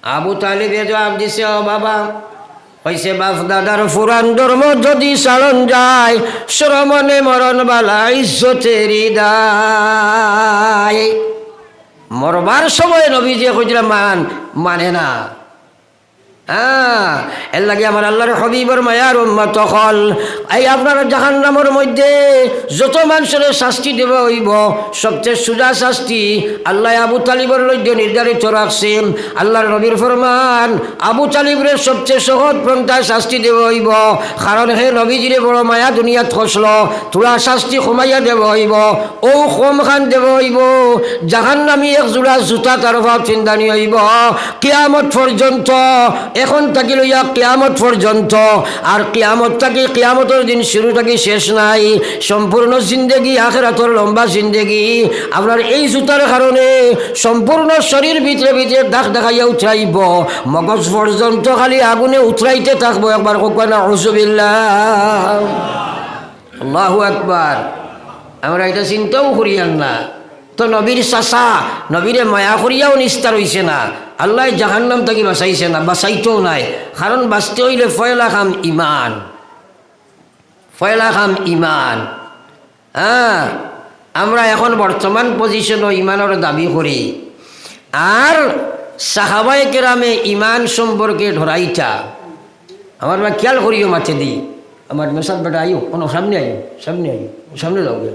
আবু তালিবে জবাব দিছে, ও বাবা, কইছে বাপ দাদার ফুরান ধর্ম যদি চালন যায়, শ্রমণে মরণ বালা ইজ্জতেরি দায়। মরবার সময় নবীজি কইছিল মানে না। এর লাগে আমার আল্লাহর হবিবর মায়ার উম্মত হল, এই আপনার জাহান্নামের মধ্যে যত মানুষের শাস্তি দেব হইব, সবচেয়ে সুজা শাস্তি আল্লাহ আবু তালিবর লইতে নির্ধারিত রাখছেন। আল্লাহর নবীর ফরমান, আবু তালিবরে সবচেয়ে সহজ পন্থায় শাস্তি দেব হইব, কারণ হে নবীজিরে বড় মায়া দুনিয়াত খসল, তোরা শাস্তি কমাইয়া দেব হইব। ও কম খান দেব হইব, জাহান্নামী এক জোড়া জুতা তার ভাব চিন্তানি হইব কিয়ামত পর্যন্ত, এখন থাকি লইয়া কিয়ামত পর্যন্ত। আর কিয়ামত থাকি কিয়ামতের দিন শুরু থাকি শেষ নাই, সম্পূর্ণ জিন্দেগি আখিরাতের লম্বা জিন্দেগি। আপনার এই জুতার কারণে সম্পূর্ণ শরীর ভিতরে ভিতরে দাগ দেখাইয়া উঠাইব, মগজ পর্যন্ত খালি আগুনে উতরাইতে থাকবো। একবার কোকা নাউযুবিল্লাহ, আল্লাহু আকবার। আমরা এটা চিন্তাও করিয়ান না। তো নবীর চাচা নবীরে মায়া করিয়াও নিস্তার হইছে না, আল্লাহ জাহান্নাম থেকে বাঁচাইছে না, বাঁচাইতেও নাই। কারণ বাঁচতে হইলে ফয়লা খাম ইমান, ফয়লা খাম ইমান। আমরা এখন বর্তমান পজিশনও ইমানের দাবি করি, আর সাহাবায়ে কেরামে ইমান সম্পর্কে ধরাইটা আমার বা খেয়াল করিও মাঠে দিই। আমার মেসাদ বেটা আইও, কোনো সামনে আইও, সামনে আইও, সামনে যাও গে।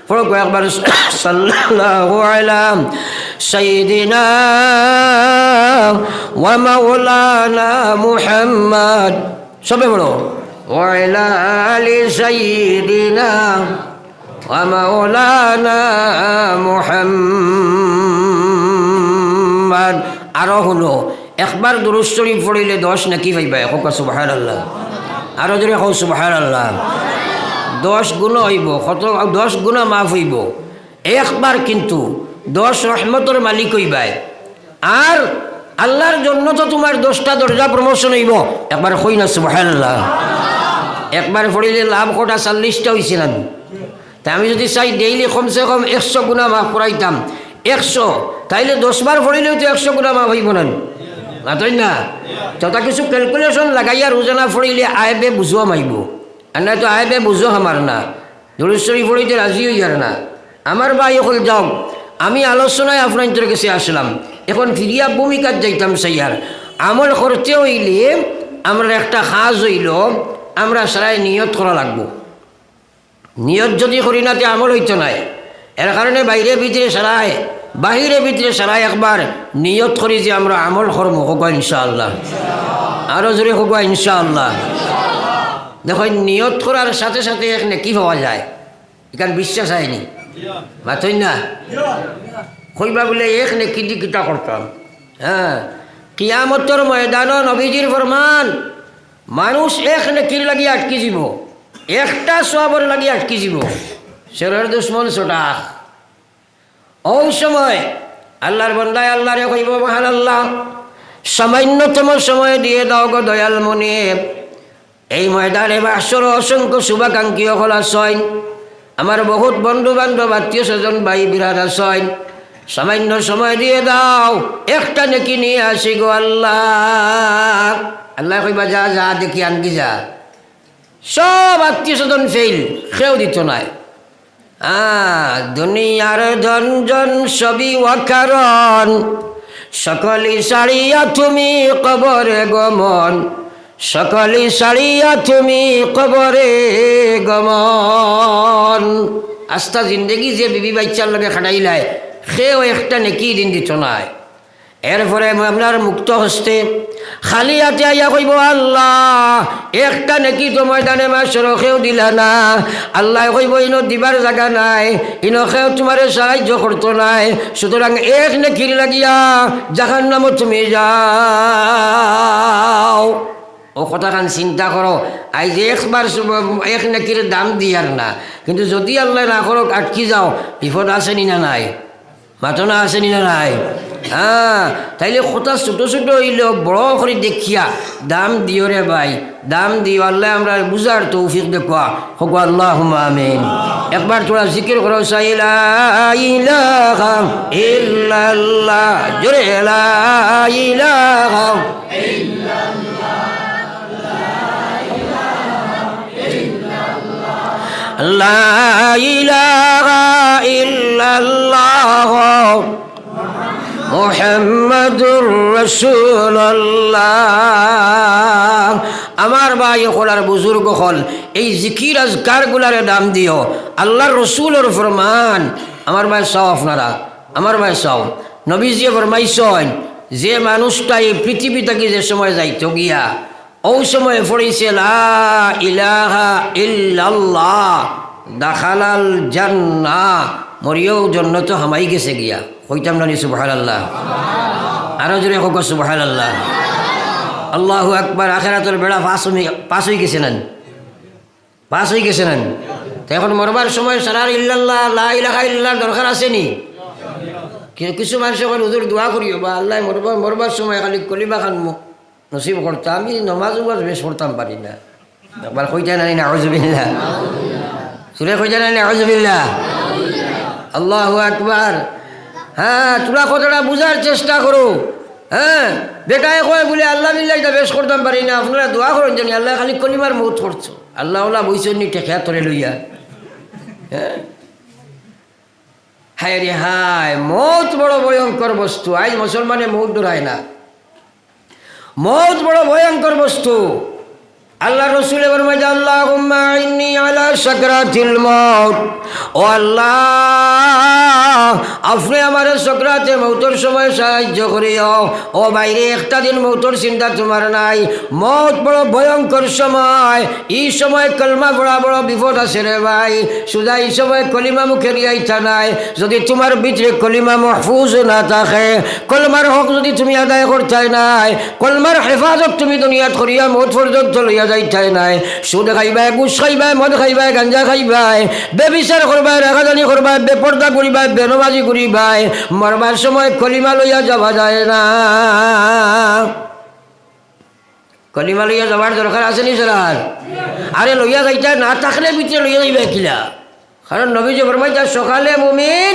পড়ো কয়েকবার সাল্লাল্লাহু আলা সাইয়্যিদিনা ওয়া মাওলানা মুহাম্মদ, সবে পড়ো ওয়া আলা আলি সাইয়্যিদিনা ওয়া মাওলানা মুহাম্মদ। আরো হলো একবার দুরূদ শরীফ পড়িলে 10 নাকি পাইবা। কোকা সুবহানাল্লাহ, আরো জোরে কও সুবহানাল্লাহ। 10 গুণ হইব, কত 10 গুণা মাফ হইব একবার, কিন্তু 10 রহমতের মালিক হইবাই। আর আল্লাহর জন্য তো তোমার 10টা দরজা প্রমোশন হইব। একবার কই না সুবহানাল্লাহ। একবার পড়িলে লাভ কটা 40টা হয়েছে না? তাই আমি যদি চাই ডেইলি কমসে কম 100 গুণা মাফ করাইতাম, 100, তাইলে 10 বার পড়িলেও তো 100 গুণা মাফ হইব না? তাই না? তথা কিছু ক্যালকুলেশন লাগাইয়া রোজানা পড়িলে আইবে বুঝুয়া মাইব, আর না তো আইবে বুঝো আমার না, দুরূদ শরীফ পড়িতে রাজি হইয়ার না। আমার ভাই হল যাও, আমি আলোচনায় আপনাদের কাছে আসলাম, এখন ফিরিয়া ভূমিকার যাইতাম সাইয়ার। আমল করতে হইলে আমরা একটা কাজ হইল, আমরা সারাই নিয়ত করা লাগবো। নিয়ত যদি করি না তে আমল হইতো নাই। এর কারণে বাইরে ভিতরে সারায়, বাহিরে ভিতরে সারায় একবার নিয়ত করি যে আমরা আমল করবো। হোক ইনশাআল্লাহ, আরো জোরে হোক ইনশাআল্লাহ। দেখো নিয়ত করার সাথে সাথে এখানে কি পাওয়া যায়, এখানে বিশ্বাস হয়নি মাথই না কইবা বলে এখানে কি দি কিতা করতাম। কিয়ামতের ময়দান নবীজির ফরমান, মানুষ এখানে কি লাগি আটকি যাব, একটা সওয়াবের লাগি আটকি যাব, শরীর দুশ্মন ছোটা। ওই সময় আল্লাহর বান্দায় আল্লাহরে কইব, মহান আল্লাহ সামান্যতম সময় দিয়ে দাও গো দয়াল মনিব। এই ময়দানে বাসর অসংখ্য শুভাকাঙ্ক্ষী হল আসেন, আমার বহুত বন্ধু বান্ধব আত্মীয় স্বজন ভাই বিরাট আসেন, সামান্য সময় দিয়ে দাও, একটা নেকি নিয়ে আসি গো আল্লাহ। আল্লাহ কইবা যা যা দেখি আনকি যা। সব আত্মীয় স্বজন ফেল, কেউ দিত নাই। দুনিয়ার ধনজন সবই অকারণ, সকলি সারিয়া তুমি কবরে গমন, সকলি সারিয়া তুমি কবরে গমন। আস্থা জিন্দগি যে বিবি বাচ্চার লগে খাটাইলাই, সেও একটা নেকি দিন দিত নাই। এরপরে আপনার মুক্ত হস্তে খালি হাতে আইয়া কইব, আল্লাহ একটা নেকি তো ময়দানে মাসর কেউ দিলা না। আল্লাহ কইব ইনো দিবার জায়গা নাই, ইনো কেউ তোমার সাহায্য করতো নাই, সুতরাং এক নেকির লাগিয়া জাহান্নামে তুমি যাও। ও কথাখান চিন্তা করো, আজ একবার এক নেকির দাম দিয়ার না, কিন্তু যদি আল্লাহ না করো আটকি যাও, বিপদ আসেনি না নাই, মাতনা আসেনি না নাই? তাইলে কথা ছোটো ছোটো হইলেও বড় করে দেখিয়া দাম দিও রে ভাই, দাম দিও। আল্লাহ আমরা বুঝার তৌফিক দেখুয়া হোক, আল্লাহুম্মা আমিন। একবার তোরা জিকির করো লা ইলাহা ইল্লাল্লাহ, জোরে লা ইলাহা লা ইলাহা ইল্লাল্লাহ মুহাম্মাদুর রাসূলুল্লাহ। আমার ভাই হলার বুজুর্গ হল, এই জিকির আজকারগুলারে দাম দিও। আল্লাহর রসুলের ফরমান। আমার ভাই চাও, আপনারা আমার ভাই চাও, নবীজিয়ে ফরমাইছেন যে মানুষটা এই পৃথিবী থেকে যে সময় যাইতো গিয়া ওই সময় পড়েছে লা ইলাহা ইল্লাল্লাহ দাখালাল জান্নাহ, মরিয়াও জান্নাত হামাই গেছে গিয়া। কইতাম না সুবহানাল্লাহ, আরো জোরে হোক সুবহানাল্লাহ। আল্লাহু আকবার। আখিরাতের বেড়া পাস হয়ে গেছে নেন, পাস হয়ে গেছে নেন। তো এখন মরবার সময় সারা ইল্লাল্লাহ লা ইলাহা ইল্লাল্লাহ দরকার আছে নি? কিছু মানুষ এখন হুজুর দোয়া করিও বা আল্লাহ মরবার সময় খালি কলিমা খান নসিব করতাম। আমি নমাজ বেশ পড়তাম পারি না। একবার কইতা নাই না আউযুবিল্লাহ, সুরে কইতা নাই না আউযুবিল্লাহ। আল্লাহু আকবার। হ্যাঁ, তোরা কথাটা বুঝার চেষ্টা করো। হ্যাঁ, বেটায় কয় বলে আল্লাহ বিল্লাহ এটা বেশ করতাম পারি না। আপনারা দোয়া করেন জানি আল্লাহ খালি কলিমার মৌত করছো। আল্লাহ ওলা বইছেন নি ঠেকা তরে লইয়া। হ্যাঁ, হায় রে হায়, মৌত বড় ভয়ঙ্কর বস্তু। আজ মুসলমানে মৌত ডরায় না। মৌত বড় ভয়ঙ্কর বস্তু। আল্লাহ রসুল ফরমায় আল্লাহুম্মা ইন্নী আলা সাকরাতিল মউত। ও আল্লাহ, আপনি আমার সাকরাতে মউতের সময় সাহায্য করিও। ও বাইরে একটা দিন মউতের চিন্তা তোমার নাই। মউত বড় ভয়ঙ্কর সময়। এই সময় কলমা বড় বড় বিপদ আছে রে ভাই। সুদা এই সময় কলিমা মুখে দিয়াইতা নাই। যদি তোমার ভিতরে কলিমা মাহফুজ না থাকে, কলমার হক যদি তুমি আদায় করতে নাই, কলমার হেফাজত তুমি দুনিয়াত করিয়া মউত পর্যন্ত লইয়া যাইতাই নাই। সুদ খাইবাই, ঘুষ খাইবাই, মদ খাইবাই, গাঞ্জা খাইবাই, বেবিচার করবাই, রাগাজানি করবাই, বেপর্দা করিবাই, বেনমাজি করিবাই, মরবার সময় কলিমা লইয়া যাওয়া যায় না। কলিমা লইয়া যাওয়ার দরকার আছে নি স্যার? আরে লইয়া যাইতা না থাকলে ভিতরে লইয়া যাইবা কিলা? কারণ নবীজি ফরমাইতা সকালে মুমিন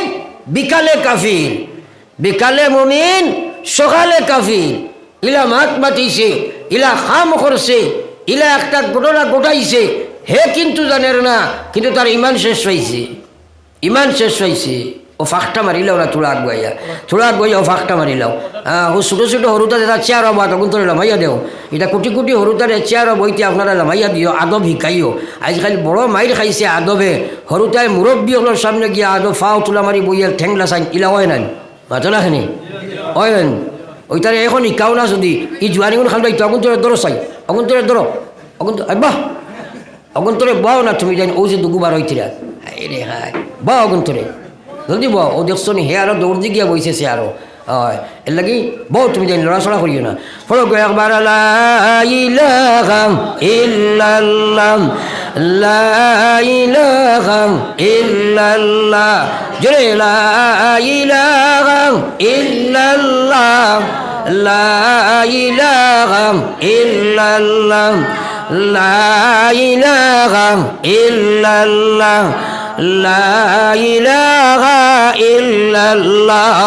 বিকালে কাফির, বিকালে মুমিন সকালে কাফির। ইলা মাত মাতিছে, ইলা খাম করছে, ইলা একটা ঘটনা ঘটাইছে, হে কিন্তু জানের না, কিন্তু তার ইমান শেষ হয়েছে, ইমান শেষ হয়েছে। ও ফাঁকটা মারিলাও না, থোড়া আগুয়াইয়া, থোড়া আগুয়াইয়া ও ফাঁকটা মারিলাও। ও ছোটো ছোটো হরুতা যেটা চেয়ার হবা তখন তোর লামাইয়া দেও। এটা কোটি কোটি হরুতারে চেয়ার বইতে আপনারা লামাইয়া দিও, আদব শিকাইও। আজকাল বড় মাইর খাইছে আদবে। হরুতায় মুরব্বী হলোর সামনে গিয়া আদব ফাও তোলা মারি বইয়ার ঠেংলা চাইন, ইলা হয় নাই মাতলাখানি হয় নাই। ওইটারে এখন শিকাও না যদি ই জোয়ানিগুলো খান বাইতো অগুন তোরে দরো চাই, অগুন তোরে দরো, অগুন বাহ অগুন তোরে বাও না তুমি জানি ও যে দুগুবার হইতিরা। হাই রে হাই, বাহ অগুন তোরে জলদি বহ। ও দেখছো নি হে আরো দৌড় দি গিয়া বইছে সে আরো। হয় এর লাগি বউ তুমি জানি লড়াচড়া করিও না। ফলো একবার লা ইলাহা ইল্লাল্লাহ, লা ইলাহা ইল্লাল্লাহ, জোরে লা ইলাহা ইল্লাল্লাহ, লা ইলাহা ইল্লাল্লাহ, লা ইলাহা ইল্লাল্লাহ, লা ইলাহা ইল্লাল্লাহ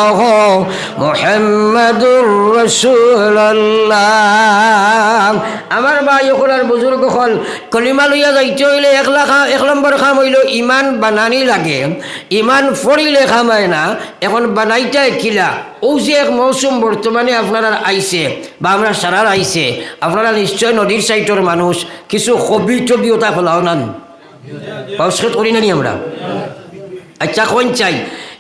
মুহাম্মাদুর রাসূলুল্লাহ। আমার ভাই ওখানের বুজুর্গ হল কলিমা লইয়া যাইতে হইলে এক নম্বর খাম হইল ইমান বানানি লাগে। ইমান ফড়িলে খামায় না। এখন বানাইটাই কিলা ও যে এক মৌসুম বর্তমানে আপনারা আইছে বা আমরা সারার আইছে, আপনারা নিশ্চয় নদীর সাইটের মানুষ, কিছু হবি টবি ওটা ফলাও নান বাউসখেত করি নানি আমরা। আচ্ছা কোন চাই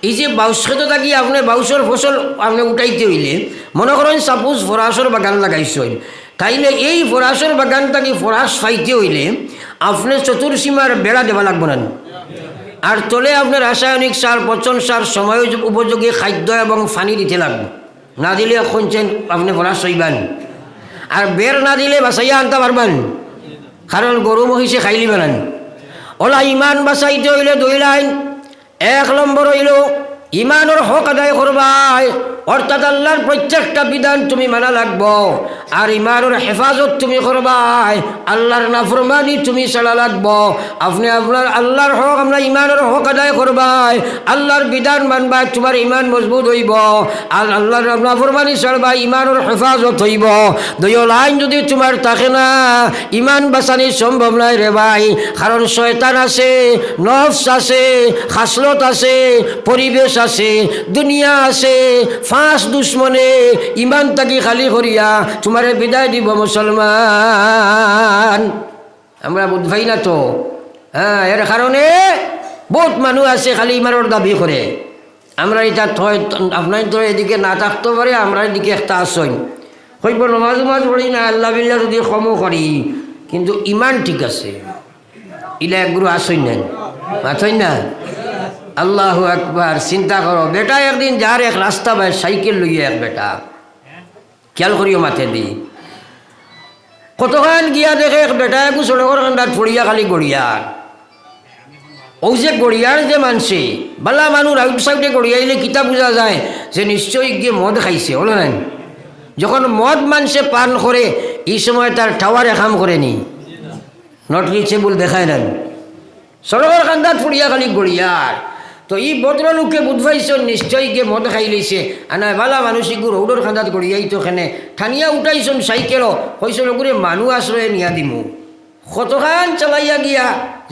এই যে বাউসখেত থাকি আপনি বাউসর ফসল আপনি উঠাইতে হইলে মনে করেন সাপোজ ফরাসর বাগান লাগাইছেন, তাইলে এই ফরাসর বাগান থাকি ফরাস পাইতে হইলে আপনি চতুর্সীমার বেড়া দেওয়া লাগবে না। আর তলে আপনার রাসায়নিক সার, পচন সার, সময় উপযোগী খাদ্য এবং পানি দিতে লাগবে। না দিলে শুনছেন আপনি ফরাস হইবেন। আর বের না দিলে বাঁচাইয়া আনতে পারবেন, কারণ গরু মহিষে খাইলি বেড়ান। ওলা ইমান বাঁচাইতে হইলে দুই লাইন। এক নম্বর হইল ইমানের হক আদায় করবাই, অর্থাৎ আল্লাহর প্রত্যেকটা বিধান তুমি মানা লাগবো। আর ইমানের হেফাজত তুমি করবাই, আল্লাহর নাফরমানি তুমি ছাড়া লাগবো। আপনি আপনার আল্লাহর হক, আমরা ইমানের হক আদায় করবাই, আল্লাহর বিধান মানবাই, তোমার ইমান মজবুত হইব। আর আল্লাহর নাফরমানি ছাড়বা, ইমানের হেফাজত হইব। দুইও লাইন যদি তোমার থাকে না, ইমান বাঁচানি সম্ভব নয় রে ভাই। কারণ শয়তান আছে, নফস আছে, খাসলত আছে, পরিবেশ আছে, দুনিয়া আছে, ফাঁস দুশ্মনে ইমান তাকে খালি করিয়া তোমারে বিদায় দিব মুসলমান। আমরা বুঝবাই না তো। হ্যাঁ, এর কারণে বহুত মানুষ আছে খালি ইমানের দাবি করে। আমরা এটা আপনার তো এদিকে না থাকতে পারে, আমরা এদিকে একটা আসই হইব নমাজ উমাজ পড়ি না, আল্লাহ বিল্লাহ যদি কমও করি, কিন্তু ইমান ঠিক আছে। ইলা একগুরু আসই নাই, মাথই না। আল্লাহু আকবার। চিন্তা করো, বেটা একদিন যার এক রাস্তা ভাই সাইকেল লইয়া এক বেটা, খেয়াল করিও মাথে দি কতক্ষণ গিয়া দেখে এক বেটা একু সড়কের কান্দাত ফড়িয়া খালি গড়িয়ার। ও যে গড়িয়ার যে মানছে বালা মানুষ আউট সাইডে গড়িয়াইলে কিতা বোঝা যায় যে নিশ্চয়ই গিয়ে মদ খাইছে, হলো নাই? যখন মদ মানুষে পান করে এই সময় তার টাওয়ারে কাম করেনি, নট রিচেবল দেখায় নেন, সড়কের কান্দাত ফড়িয়া খালি গড়িয়ার। তো এই ভদ্রলোকে বুঝবাইছ নিশ্চয়ই গিয়ে মদ খাই লইছে। আনা বালা মানুষ ইগু রৌডর খান্দাত গড়িয়াই তো খানে ঠানিয়া উঠাইছন সাইকেলও, হয়েছিল গুড়ে মানুষ আশ্রয়ে নিয়া দিমু। কতখান চালাইয়া গিয়া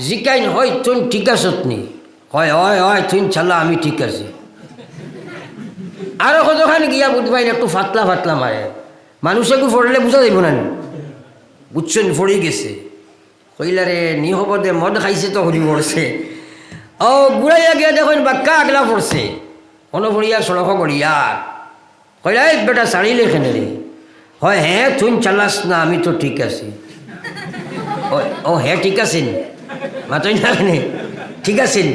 জিকাইন, হয় তুই ঠিক আছত নি? হয় হয় হয় তুই চালা, আমি ঠিক আছি। আরো কতখান গিয়া বুঝবাইন একটু ফাতলা ফাতলা মারে, মানুষেকে ফড়লে বুঝা যাইব না, বুঝছেন ফড়ি গেছে। কইলারে নি হব দে, মদ খাইছে তো হরি পড়ছে। ও বুড়াইয়া গিয়া দেখুন বাক্কা আগলা পড়ছে, কোনো ফড়িয়া সড়ক গড়িয়ার। কইলা এই বেটা ছাড়িলে এখানে রে? হয় হ্যাঁ তুই চালাস না, আমি তো ঠিক আছি। ও হ্যাঁ ঠিক আছেন, মাতই না এখানে ঠিক আছেন?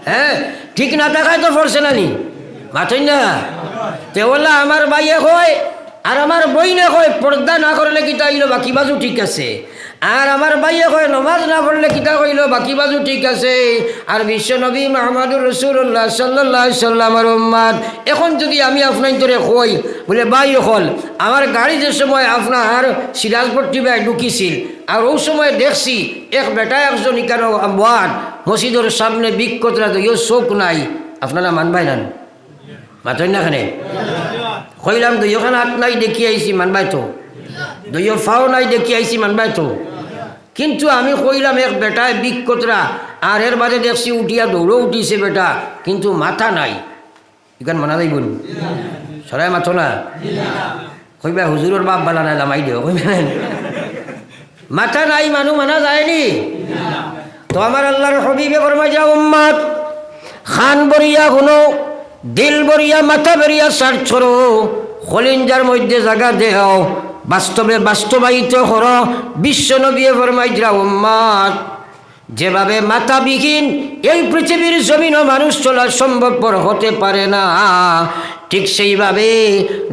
হ্যাঁ ঠিক না থাকায় তো পড়ছে না নি, মাতই না। তে বললা আমার ভাইয়ে কয় আর আমার বইনে কয় পর্দা না করলে কিতা হইল বাকি বাজু ঠিক আছে। আর আমার ভাইয়ে কয় নমাজ না পড়লে কিতা কইল বাকি বাজু ঠিক আছে। আর বিশ্ব নবী মুহাম্মদুর রাসূলুল্লাহ সাল্লাল্লাহু আলাইহি সাল্লামের উম্মত। এখন যদি আমি আপনার তোরে কই বলে ভাই হল আমার গাড়ি যে সময় আপনার সিরাজপট্টি ভাই ঢুকিছিল, আর ওই সময় দেখছি এক বেটা একজন ইকানো আমওয়াত মসজিদের সামনে বিক্ষতরা তো ইয়ে চোখ নাই, আপনারা মানবাই না? মাতই না খানে কইলাম তো ওখানে হাত নাই দেখি আইছি, মানবাই তো? দইও ফাও নাই দেখি আইছি, মানবাই তো? কিন্তু আমি কইলাম এক বেটায় বিক্ষতরা, আর এর বাদে দেখছি উঠিয়া দৌড়ও উঠিছে বেটা, কিন্তু মাথা নাই। এখান মানা যাইব সরাই মাথো না? কইবা হুজুরের বাপ বালা নাই লামাই দিও, কইবেন মাথা নাই মানুষ মানা যায়নি। তো আমার আল্লাহর হবিবে ফরমাই যা উম্মত, খান বরিয়া শুনো, দিল বরিয়া মাথা বেরিয়া সার্চ করো, খলিঞ্জার মধ্যে জায়গা দেও, বাস্তবে বাস্তবায়িত কর। বিশ্ব নবী ফরমাইরা উম্মত, যেভাবে মাথাবিহীন এই পৃথিবীর জমিনও মানুষ চলা সম্ভবপর হতে পারে না, ঠিক সেইভাবে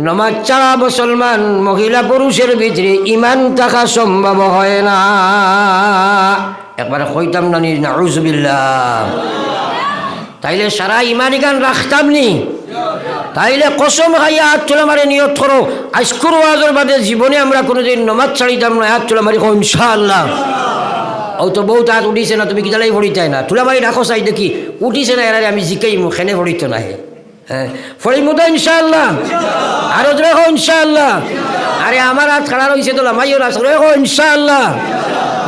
নমাজ ছাড়া মুসলমান মহিলা পুরুষের ভিতরে ইমান থাকা সম্ভব হয় না। একবার কইতাম না নি নাউজুবিল্লাহ? তাইলে সারা ইমানি গান রাখতাম নি? তাইলে কসম খাইয়া হাত তোলা মারে নিয়ত করো, আজকুর ওয়াজের বাদে জীবনে আমরা কোনোদিন নমাজ ছাড়িতাম না। হাত তোলা মারি ইনশাআল্লাহ। ও তো বহুত হাত উঠিছে না, তুমি কিতালাই পড়িতাই না, তোলা মারি রাখো চাই দেখি উঠিছে না, এরারে আমি জিকাই মুখেনে পড়িত না। হ্যাঁ ফড়িমু তো ইনশাআল্লাহ, আরো রেখো ইনশাআল্লাহ। আরে আমার হাত খাড়া রয়েছে তো লামাইও না, রেখো ইনশাআল্লাহ।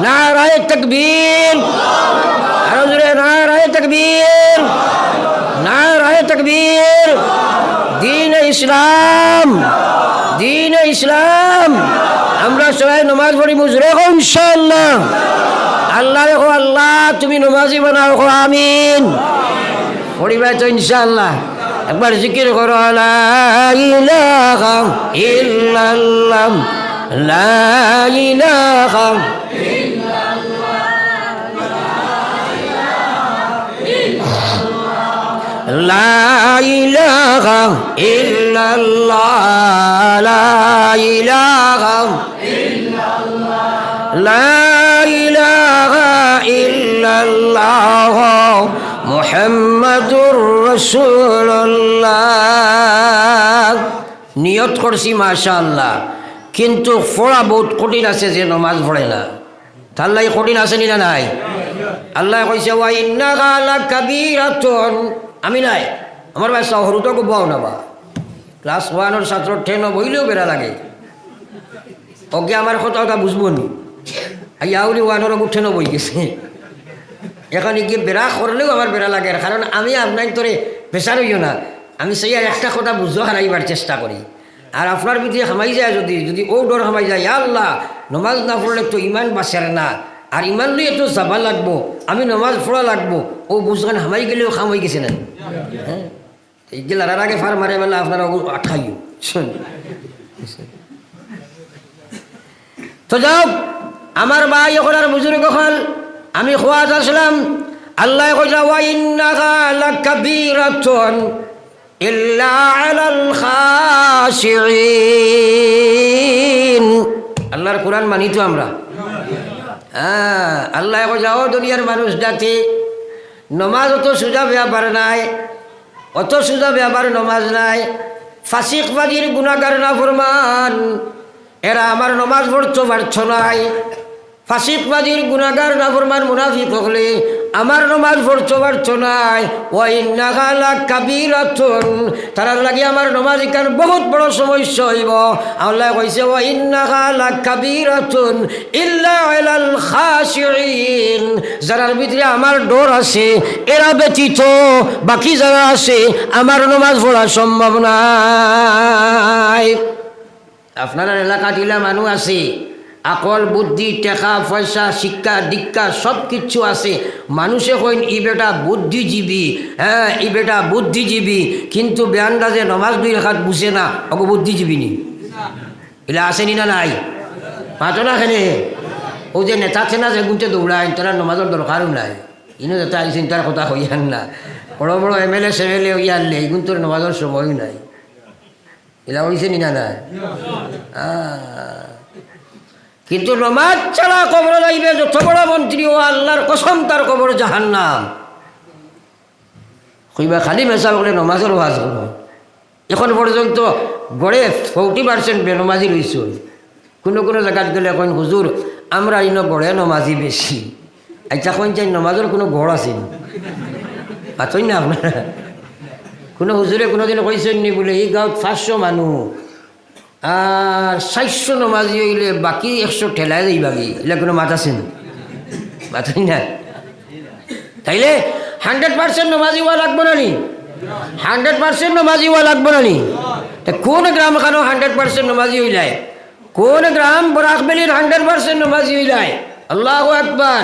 নারায়ে তাকবীর, আরো জোরে নারায়ে তাকবীর, নারায়ে তাকবীর। দ্বীন ইসলাম, দ্বীন ইসলাম। আমরা সবাই নমাজ পড়ি মুজরে হো ইনশাআল্লাহ। আল্লাহ রেখো, আল্লাহ তুমি নমাজি বানাও, আমিন। পড়িবাই তো ইনশাআল্লাহ। একবার জিকির করো, লা ইলাহা ইল্লাল্লাহ, লা ইলাহা ইল্লাল্লাহ, লা ইলাহা ইল্লাল্লাহ, লা ইলাহা ইল্লাল্লাহ, লা ইলাহা ইল্লাল্লাহ মুহাম্মাদুর রাসূলুল্লাহ। নিয়ত করছি মাশাআল্লাহ, কিন্তু পড়া বহুত কঠিন আছে যে নমাজ পড়ে না। তার লাই কঠিন আছে না নাই? আল্লাহ কইছে ওয়া ইন্নাহা লাকাবীরাতুন। আমি নাই আমার ভাই সহরুতো খুব বাও না বা ক্লাস 1 ছাত্র 10 বইলেও বেড়া লাগে ওকে আমার কথা বুঝবো নি আউলি 1 10 বই গেছে এখানে গিয়ে বেড়া করলেও আমার বেড়া লাগে কারণ আমি আপনার তোরে পেশার হইও না আমি সেই একটা কথা বুঝো হারাইবার চেষ্টা করি আর আপনার ভিতরে হামাই যায় যদি ও ডর হামাই যায় আল্লাহ নমাজ না পড়লে তো ইমান বাঁচার না আর ইমান লইয়ে তো যাবা লাগবো আমি নমাজ পড়া লাগবো ও বুঝগান হামাই গেলেও খাম হয়ে গেছে না হ্যাঁ এই যে লারার আগে ফার মারে বেলা আপনারা আঠাইও শোন তো যাও আমার ভাই এখন আর বুজুর্গ হল আমি খোয়াজ আসলাম আল্লাহ কইলা ওয়া ইন্নাহা লাকাবীরাতুন ইল্লা আলাল খাশিঈন আল্লাহর কোরআন মানি তো আমরা আল্লাহ কইলা ও দুনিয়ার মানুষ জাতি নমাজ অত সোজা ব্যাপার নাই অত সোজা ব্যাপার নমাজ নাই ফাসিকবাদীর গুনাহগার নাফরমান এরা আমার নমাজ পড়তে পারছো নাই ফাসিকবাদীর গুনাহগার নাফরমান মুনাফিক হলে আমার নমাজ পড়তে পারছো নাই ওয়া ইন্নাহা লাকাবীরাতুন তার লাগি আমার নমাজ ইকান বহুত বড় সমস্যা হইব আল্লাহ কইছে ওয়া ইন্নাহা লাকাবীরাতুন ইল্লা আলাল খাশিঈন যারার ভিতরে আমার ডর আছে এরা ব্যতীত বাকি যারা আছে আমার নমাজ পড়া সম্ভব নাই আপনার এলাকা দিলা মানুষ আছে আকল বুদ্ধি টাকা পয়সা শিক্ষা দীক্ষা সব কিছু আছে মানুষে কইন ই বেটা বুদ্ধিজীবী হ্যাঁ ই বেটা বুদ্ধিজীবী কিন্তু বেআন্দাজে নমাজ 2 রাকাত বুঝে না ওকে বুদ্ধিজীবী নি এলা আসেনি না নাই পাতো না খেলে ও যে নেতা আছে না যে গুনতে দৌড়ায় তারা নমাজের দরকারও নাই ইনো যেটা আইসেন তার কথা হইয়ান না বড় বড় এমএলএ সেমএলএ হইয়ানলে এগুন তোর নমাজের সময় নাই এলা হইছে নি না নাই কিন্তু নমাজ ছাড়া কবর যাইবে যত বড় মন্ত্রী ও আল্লাহর কসম তার কবর জাহান্নাম কইবা খালি মেশা বলে নমাজের ওয়াজ করো এখন পর্যন্ত গড়ে 40% বেনমাজি রইছে কোনো কোনো জায়গাত গেলে কইন হুজুর আমরা ইনো গড়ে নমাজি বেশি আচ্ছা কইন চাই নমাজের কোনো গড় আছে পাতই না আপনারা কোনো হুজুরে কোনোদিন কইছেন নি বলে এই গাঁৱত 500 মানুষ আর 400 নমাজি হইলে বাকি 100 ঠেলায় যাইবাগি এগুলা কোনো মাত আছে না মাথাই না তাইলে 100% নমাজি হওয়া লাগবো না নি 100% নমাজি হওয়া লাগবো না নি কোন গ্রাম খানো 100% নমাজি হইলায় কোন গ্রাম বরাকবেলির 100% নমাজি হইলায় আল্লাহু আকবার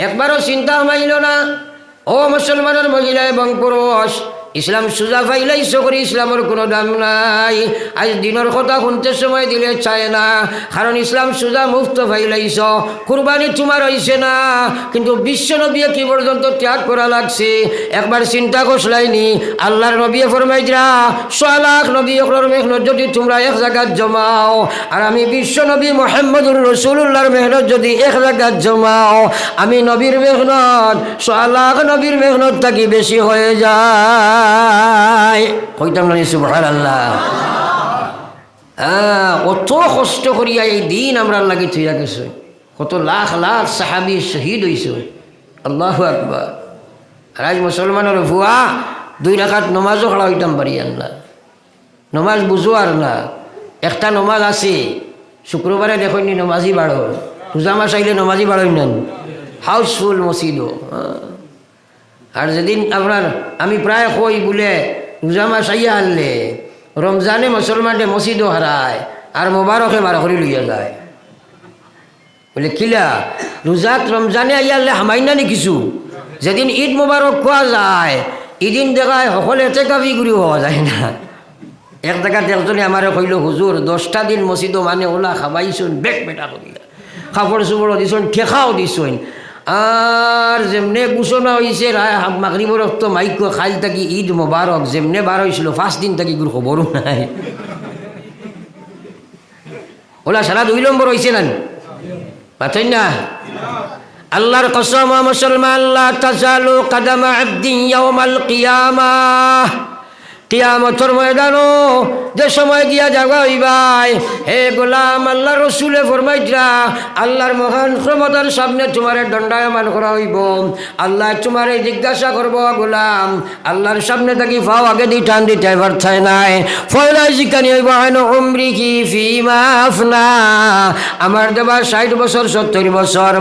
একবারও চিন্তা মাইল না ও মুসলমানের মহিলা এবং পুরুষ ইসলাম সুজা ফাইলাইছ করে ইসলামের কোনো দাম নাই আজ দিনের কথা শুনতে সময় দিলে চায় না কারণ ইসলাম সুজা মুক্ত ফাইলাইছ কুরবানি তোমার হইছে না কিন্তু বিশ্ব নবী কি পর্যন্ত ত্যাগ করা লাগছে একবার চিন্তা করলাইনি আল্লাহর নবী ফরমাই দিরা 6 লাখ নবী একর মেহনত যদি তোমরা এক জায়গায় জমাও আর আমি বিশ্ব নবী মুহাম্মদুর রাসূলুল্লাহর মেহনত যদি এক জায়গায় জমাও আমি নবীর মেহনত 6 লাখ নবীর মেহনত থাকি বেশি হয়ে যায় কইতাম না সুবহানাল্লাহ কত কষ্ট করিয়া এই দিন আমরা লাগি থইয়া গেছে কত লাখ লাখ সাহাবী শহীদ হইছে আল্লাহু আকবার আজ মুসলমানের ভুয়া 2 রাকাত নামাজও পড়া হইতাম পারি আল্লাহ নামাজ বুঝো আর না একটা নামাজ আছে শুক্রবারে দেখুন নামাজি বাড়ো রোজা মাস আইলে নামাজি বাড়ই না হাউসফুল মসজিদও আর যেদিন আপনার আমি প্রায় কই বলে রোজা মাস আইয়া আনলে রমজানে মুসলমানে মসজিদও হারায় আর মোবারকে বার করে লইয়া যায় বলে কিলা রোজাত রমজানে আইয়া আনলে হামাই না নি কিছু যেদিন ঈদ মোবারক খোয়া যায় এদিন দেখায় সকলে এতে কাফি করি হওয়া যায় না এক জায়গাত একজনে আমার কইল হুজুর 10টা দিন মসজিদও মানে ওলা খাবাইছুন বেট বেটা করিলা কাপড় চোপড় দিছুন ঠেকাও দিছুন আর যেমনে ঘোষণা হয়েছে মাগরিবর রক্ত মাইক খাইল থাকি ঈদ মোবারক যেমনে বার হয়েছিল 5 দিন থাকি গুলো খবরও নাই ওলা সারা 2 নম্বর হয়েছে না পাতেন না আল্লাহর কসম মুসলমান লা তাজালু কদম আবদিন ইয়াউমাল কিয়ামাহ কিয়ামতের ময়দানো যে সময় গিয়া যাওয়া হইবাই, হে গোলাম আল্লাহ রসুলে ফরমাইতরা আল্লাহর মহান ক্ষমতার সামনে তোমারে দণ্ডায়মান করা হইব। আল্লাহ তোমারে জিজ্ঞাসা করব, গোলাম আল্লাহর সামনে থাকি ফাও আগে দি টান দিতে পারছাই নাই, ফয়লাই জিজ্ঞানি হইব আইন উমরি কি ফিমা আফনা, আমার দেবা 60 বছর 70 বছর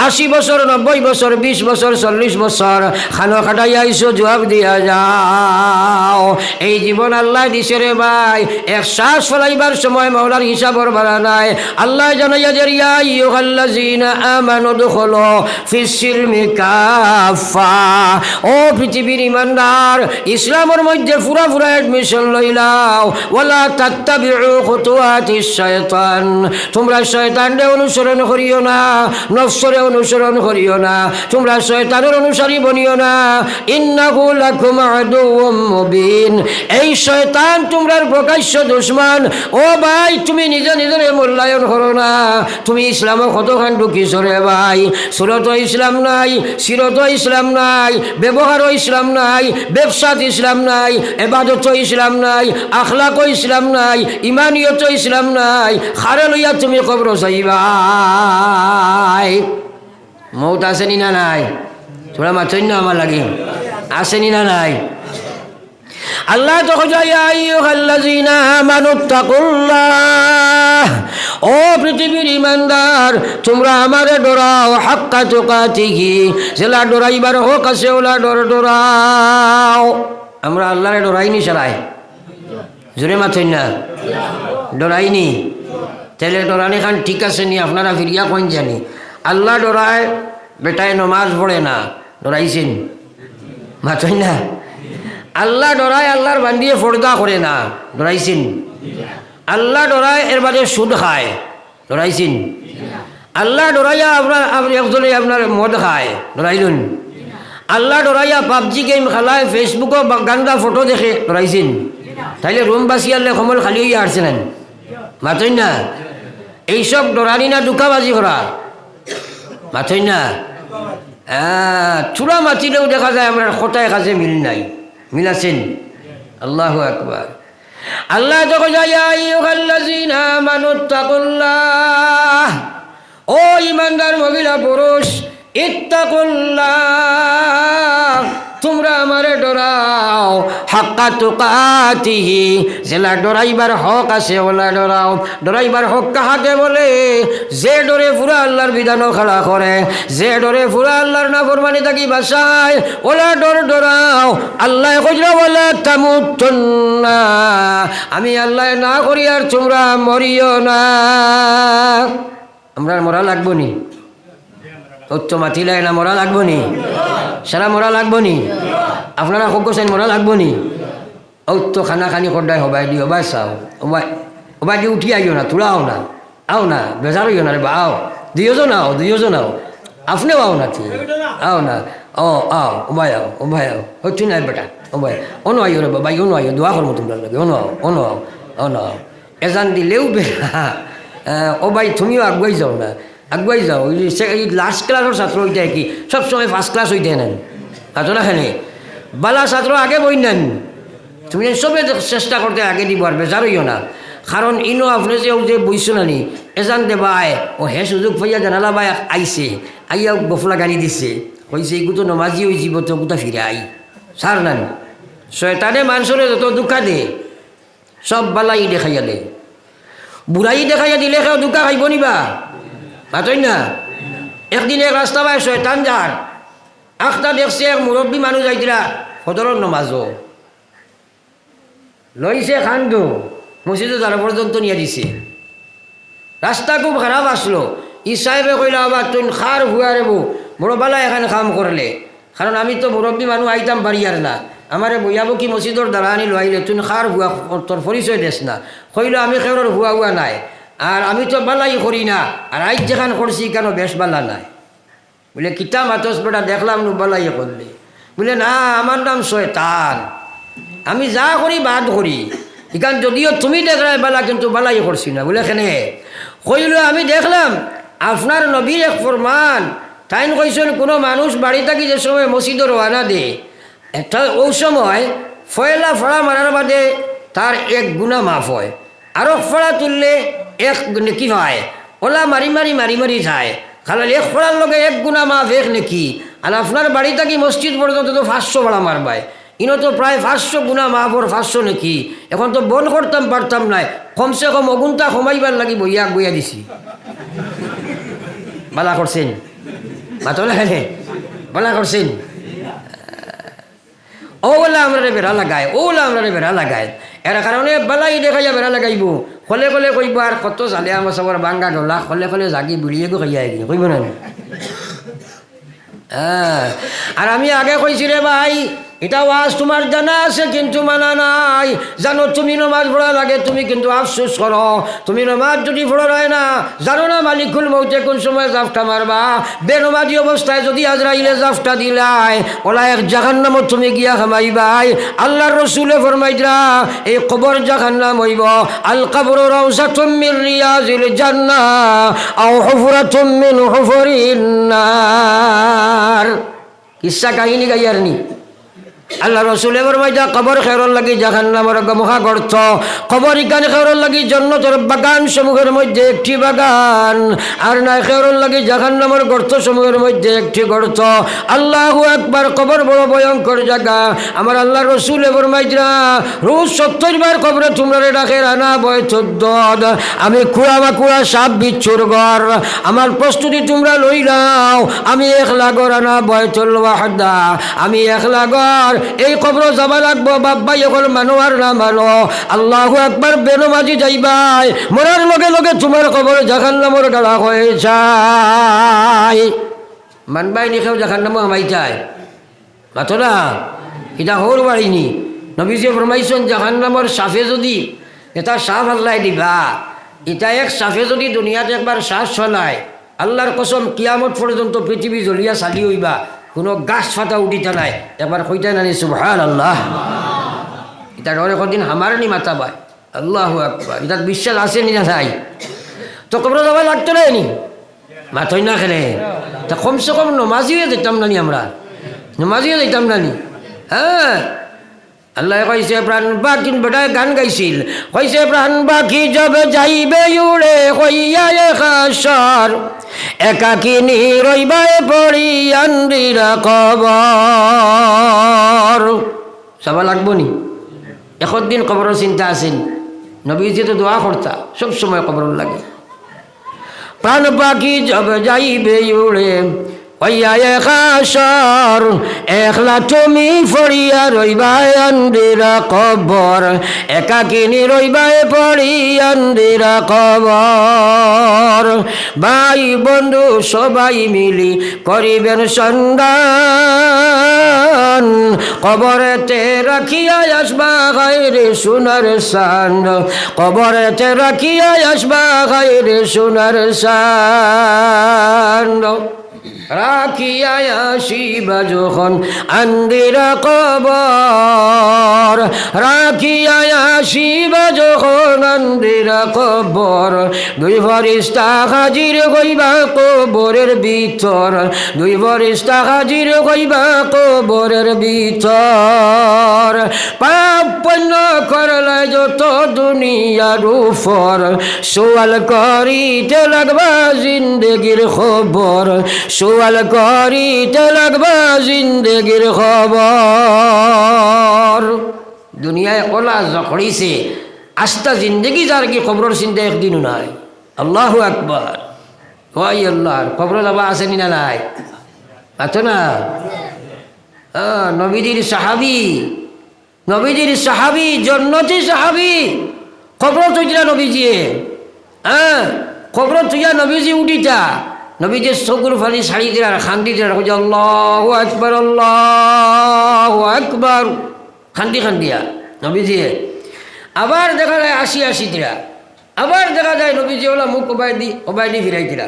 80 বছর 90 বছর 20 বছর 40 বছর খানো খাটাই আইসো, জবাব দিয়া যাও। এই জীবন আল্লাহ দিছে রে ভাই, এক শ্বাস ফলাইবার সময় মাওলার হিসাবর বাড়া নাই। আল্লাহ জানাইয়া যে ইয়া আইয়ুহাল্লাযীনা আমানু দুখুলু ফিস-সিলমি কাফা, ও পৃথিবীর ইমানদার ইসলামের মধ্যে পুরা পুরা অ্যাডমিশন লইলাও। ওয়ালা তাত্তাবিউ খুতুওয়াতিশ শায়তান, তোমরা শয়তানরে অনুসরণ করিও না, নফসরে অনুসরণ করিও না, তোমরা শয়তানের অনুসারী বনিও না। ইন্নাহু লাকুম আদুউম মুবিন, এই শয়তান তোমরা প্রকাশ্য দুশমন। ও ভাই তুমি নিজে নিজের মূল্যায়ন করো না, তুমি ইসলামও কতখান ঢুকিছ রে ভাই। সুরত ইসলাম নাই, সিরত ইসলাম নাই, ব্যবহারও ইসলাম নাই, ব্যবসাত ইসলাম নাই, এবাদত ইসলাম নাই, আখলাক ইসলাম নাই, ইমানিয়ত ইসলাম নাই। খারে লইয়া তুমি কবর চাইবাই। মৌত আসেনি না নাই? তোরা মাথই না আমার লাগে, আসেনি না নাই? আল্লাহ তো আইয়ুহাল্লাযীনা আমানুত্তাকুল্লাহ, ও পৃথিবীর ইমানদার তোমরা আমারে ডরাও, হাক্কা তুকাতিহি, যেলা ডরাইবার হোক আছে ওলা ডরাও। আমরা আল্লাহরে ডরাইনি সারাই, জোরে মাথই না ডরাইনি, তাহলে ডরানি খান ঠিক আছে নি? আপনারা ফিরিয়া কোন জানি আল্লাহ ডরায় বেটায় নমাজ পড়ে না, ডরাইছেন? মাথই না। আল্লাহ ডরায় আল্লাহর বান্দিয়ে ফর্দা করে না, ডরাইছেন? আল্লাহ ডরায় এর বাদে সুদ খায়, ডরাইছেন? আল্লাহ ডরাইয়া আপনি একজনে আপনার মদ খায়, ডরাইলেন? আল্লাহ ডরাইয়া পাবজি গেম খেলায়, ফেসবুকও গান্দা ফটো দেখে, ডরাইছেন? তাইলে রুম বাসি আল্লাহ সমল খালি হইয়া আসছেন, মাথই না? এইসব ডরানি না দুঃখাবাজি করা, মাথই না? চূড়া মাতিলেও দেখা যায় আমরা কোথায় কাছে মিল নাই, মিল আছেন? আল্লাহু আকবার। আল্লাহ যখন ইয়া আইয়ুহাল্লাযীনা আমানুত্তাকুল্লাহ, ও ইমানদার মহিলা পুরুষ ইত্তাকুল্লাহ, তোমরা আমারে ডরাও, হাক্কা তুকাতিহি, যেলা ডরাইবার হক আছে ওলা ডরাও। ডরাইবার হক কাহাকে বলে? যে ডরে পুরা আল্লাহর বিধানও খেলা করে, যে ডরে পুরা আল্লাহর নাফরমানি থাকি বাঁচায়, ওলা ডর ডরাও। আল্লাহ কইরা ওয়ালা তামুতুন্না, আমি আল্লাহ না করি আর তোমরা মরিও না। আমরা মরা লাগবো নি? তো মাতিলাই না মরা লাগবো নি? সারা মরা লাগবো নি? আপনারা হোক চাই মরা লাগবো নি? ও তো খানা খানি কর্দায় হবাই দি হবাই চাও, হবাই দি উঠি আইও না, তোরা আও না, আও না, বেজার হইও না রে বা, আও দুইজন আও, দুইজন আও, আপনিও আও না, ঠিক আও না, ও আও ওবাই আও, ওবাই আও, হচ্ছু নাই বেটা, ওবাই অনো আইও রে বাবাই, অনো আইও, দোয়া করবো তোমরা লাগে, অনো আও, অনো আও, অনো আও। এজান দিলেও বেড়া, ও ভাই তুমিও আগুয়াই যাও না, আগুয়াই যাও। এই লাস্ট ক্লাসের ছাত্র ওইটাই কি সবসময় ফার্স্ট ক্লাস হইতে নেন, আছো না খানে বালা ছাত্র আগে বই নেন। তুমি সবে চেষ্টা করতে আগে দিব, আর বেজার হইও না। কারণ ইনো আপনি যে বইছো না নি, এজান দে বাই ও হে সুযোগ পাইয়া জানালা বাই আইছে, আইয়া গফলা গাড়ি দিছে, কইছে এইগুলো নমাজি ওই জীব তো গোটা ফিরে আই সার নান। শয়তানে মানুষের যত দুঃখা দে সব বালাই দেখাইয়া দে, বুড়াই দেখাইয়া দিলে কেউ দুঃখা খাইব নিবা, পাতই না। একদিন এক রাস্তা পায় শয়তান যার আখটা দেখছে এক মুরব্বী মানুষ যাইছিলা ফজরের নমাজও লইছে খান্দু মসজিদে যারা পর্যন্ত নিয়ে দিছে। রাস্তা খুব খারাপ আসলো, ই সাহেবে কইলা আবার তুই খার হুয়া রেবো বড় বালা এখানে কাম করলে, কারণ আমি তো মুরব্বী মানুষ আইতাম বাড়ি আর না, আমারে বইয়াবো কি মসজিদর দ্বারা আনি লাইলে তুই খার হুয়া তোর পরিচয় দেশ না, কইল আমি খেউর হুয়া হুয়া নাই, আর আমি তো বালাই করি না, আর আইজ যেখান করছি কেন বেশ বালা নাই। বলে কিতা মাতস বেটা দেখলাম নু বালাই করলি, বলে না আমার নাম শয়তান, আমি যা করি বাদ করি, এখান যদিও তুমি দেখলাই বালা কিন্তু বালাই করছি না। বলে কেনে? কইল আমি দেখলাম আপনার নবীর এক ফরমান, তাইন কইছেন কোনো মানুষ বাড়ি থাকি যে সময় মসজিদে রওনা দে, একটা ওই সময় ফয়লা ফড়া মারার বাদে তার এক গুণা মাফ হয়, আরো ফড়া তুললে এক নেকি হয়। ওলা মারি মারি মারি মারি যায়, খালি এক ফড়ার লগে এক গুণা মাফ এক নেকি। আর আপনার বাড়ি থাকি মসজিদ পর্যন্ত তো 500 ফড়া মারবাই, ইনো তো প্রায় 500 গুণা মাফর 500 নাকি। এখন তো বন করতাম পারতাম নাই, কমসে কম অগুনটা কমাইবার লাগি বইয়া বইয়া দিছি। বালা করছেন মাতলে হেলে বালা করছেন। ওলা আমরা বেড়া লাগায়, ওলা আমরা বেড়া লাগায়। এর কারণে বালাই দেখাইয়া বেড়া লাগাইব, কলে কলে কইব আর কত চালে আমার সবার বাঙ্গা গলা কলে কলে জাগি বুড়িয়ে গো খাইয়া গিয়ে কইব না। আর আমি আগে কইছি রে ভাই, এটা ওয়াজ তোমার জানা আছে কিন্তু মানা নাই। জানো তুমি নমাজ পড়া লাগে, তুমি কিন্তু আফসোস করো। তুমি নমাজ যদি পড়া হয় না, জানো না মালিকুল মৌতে কোন সময় জাফটা মারবা। বেনমাজি অবস্থায় যদি আজরাইলে জাফটা দিলাই, ওলা এক জাহান্নামত তুমি গিয়া খামাইবাই। আল্লাহর রসুলে ফরমাইরা এই কবর জাহান্নাম হইব। আল কবর রাউযাতুম মিন রিয়াজিল জান্নাহ আও হুফরাতুম মিন হুফরিন নার। কিসা কাহিনী গাইয়ার নি আল্লাহ রসুলে ফরমাইতা কবর খেরর লাগি জাহান্নামের গমহা গর্ত, কবর ইকানে খেরর লাগি জান্নাতের বাগান সমূহের মধ্যে একটি বাগান, আর না খেরর লাগি জাহান্নামের গর্ত সমূহের মধ্যে একটি গর্ত। আল্লাহু আকবার, কবর বড় ভয়ঙ্কর জায়গা। আমার আল্লাহ রসুলে ফরমাইতা রোজ 70 বার কবরে তোমরা ডাকে রানা বয় 14। আমি কুড়া মাকুড়া সাপ বিচ্ছুর ঘর, আমার প্রস্তুতি তোমরা লইলাও। আমি 1 লাখ রানা বয় 12। আমি 1 লাখ এই কবর যাবা লাগবো। বাব্বাই এখন মানো আর না মানো, আল্লাহু আকবার বেনমাজি যাইবাই, মরার লগে লগে তোমার কবর জাহান্নামের গাড়া হয়ে যায়। মানবাই নি কেউ জাহান্নামে হামাই যায় মাতো না, এটা হর বাড়িনি। নবীজি ফরমাইছেন জাহান্নামের সাফে যদি এটা সাফ আল্লাহ দিবা, এটা এক সাফে যদি দুনিয়াতে একবার শ্বাস চলায়, আল্লাহর কসম কিয়ামত পর্যন্ত পৃথিবী জ্বলিয়া চালি হইবা, কোনো গাছ ফাটা উঠিতা নাই। একবার কইতা নানি সুবহানাল্লাহ। এটা অনেক দিন আমার নি মাথা বাই, আল্লাহু আকবার। এটা বিশ্বাস আছে নি না নাই? তো কবর যাওয়া লাগতো না নি মাথই না খেলে, তা কমসে কম নমাজিও যেতাম নানি, আমরা নমাজিও যেতাম নানি। হ্যাঁ, আল্লাহ কইছে প্রাণ বাকি বেটায় গান গাইছিল, কইছে প্রাণ বাকি যাবে যাইবে উড়ে কইয়া হাসর, একাকিনী রইবায় পড়ি আন্দিরা কবর। চাবা লাগবো নি? দিন কবরের চিন্তা আছেন। নবীজি তো দোয়া করতা সব সময় কবর লাগে। প্রাণ পাখি যাবে যাইবে উড়ে হইয়া হাসর, একলা তুমি ফড়িয়া রইবায় আন্দিরা কবর, একাকিনী রইবায় পড়ি আন্দিরা কবর। ভাই বন্ধু সবাই মিলি করিবেন সন্ধান, কবরেতে রাখিয়া আসবা গায়রে সোনার সান্ড, কবরেতে রাখিয়া আসবা গায়রে সোনার সান্ড। রাখিয়া আসিবা যখন আন্দিরা কবর, রাখিয়া আসিবা যখন আন্দিরা কবর, 2 ফেরেশতা হাজির হইবা কবরের ভিতর, 2 ফেরেশতা হাজির হইবা কবরের ভিতর। পাপ পুণ্য করলে যত দুনিয়ার উপর, সওয়াল করিতে লাগবা জিন্দেগির খবর, সওয়াল করিতে লাগবা জিন্দেগির খবর। দুনিয়ায় ওলা জখড়িছে, আস্তা জিন্দগি যার কি খবরের চিন্তা একদিনও নাই। আল্লাহু আকবার। ওই আল্লাহর খবর যাবা আসেনি না নাই? আছো না? নবীজির সাহাবি, নবীজির সাহাবি, জন্নতি সাহাবি, খবর তুইলা নবীজি। খবর তুইয়া নবীজি উঠিতা, নবীজি চকুর ফালি ছাড়ি দিলা, খান্দি দিলা, আল্লাহু আকবার আল্লাহু আকবার, খান্দি খান্দিয়া নবীজি। আবার দেখা যায় 80 দিলা, আবার দেখা যায় নবীজি ওলা মুখ ওবাই দি ফিরাই দিলা।